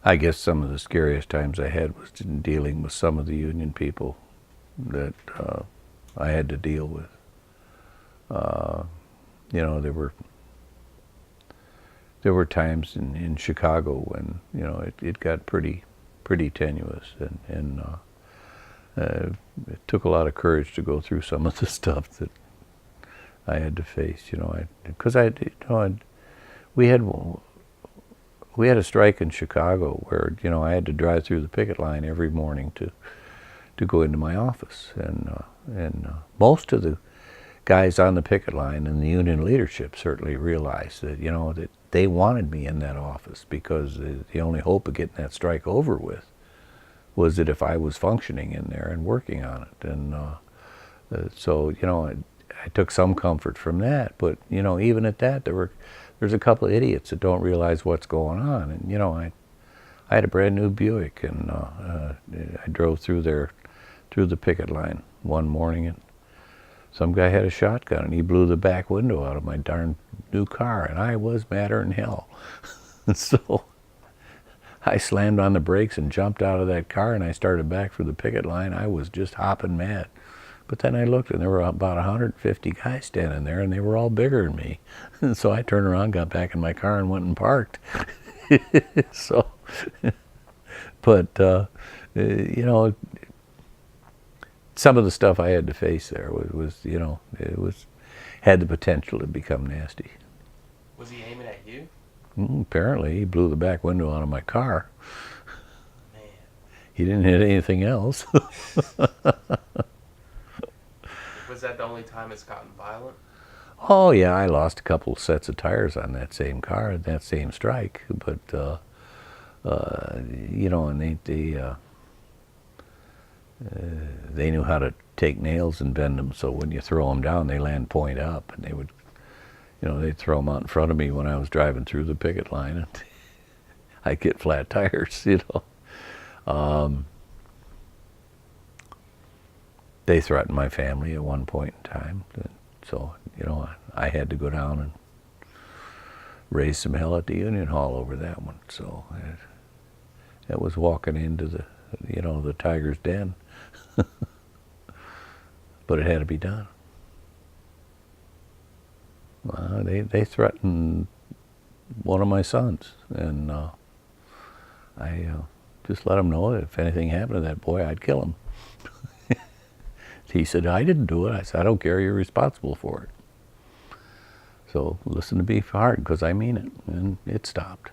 I guess some of the scariest times I had was in dealing with some of the union people that I had to deal with. Uh, you know, there were times in Chicago when it got pretty tenuous, and it took a lot of courage to go through some of the stuff that I had to face. Because we had a strike in Chicago where I had to drive through the picket line every morning to go into my office, and most of the guys on the picket line and the union leadership certainly realized that that they wanted me in that office, because the only hope of getting that strike over with was that if I was functioning in there and working on it. And so I took some comfort from that, but even at that, there's a couple of idiots that don't realize what's going on. And I had a brand new Buick, and I drove through the picket line one morning, and some guy had a shotgun, and he blew the back window out of my darn new car, and I was madder than hell. And so I slammed on the brakes and jumped out of that car, and I started back through the picket line. I was just hopping mad. But then I looked, and there were about 150 guys standing there, and they were all bigger than me. And so I turned around, got back in my car, and went and parked. So, but some of the stuff I had to face there was had the potential to become nasty. Was he aiming at you? Apparently, he blew the back window out of my car. Man. He didn't hit anything else. Was that the only time it's gotten violent? Oh yeah, I lost a couple of sets of tires on that same car, that same strike. But and they knew how to take nails and bend them, so when you throw them down, they land point up, and they'd throw them out in front of me when I was driving through the picket line, and I'd get flat tires. They threatened my family at one point in time, so I had to go down and raise some hell at the union hall over that one. So it was walking into the tiger's den. But it had to be done. They threatened one of my sons, and I just let him know that if anything happened to that boy, I'd kill him. He said, I didn't do it. I said, I don't care, you're responsible for it. So listen to me hard, because I mean it, and it stopped.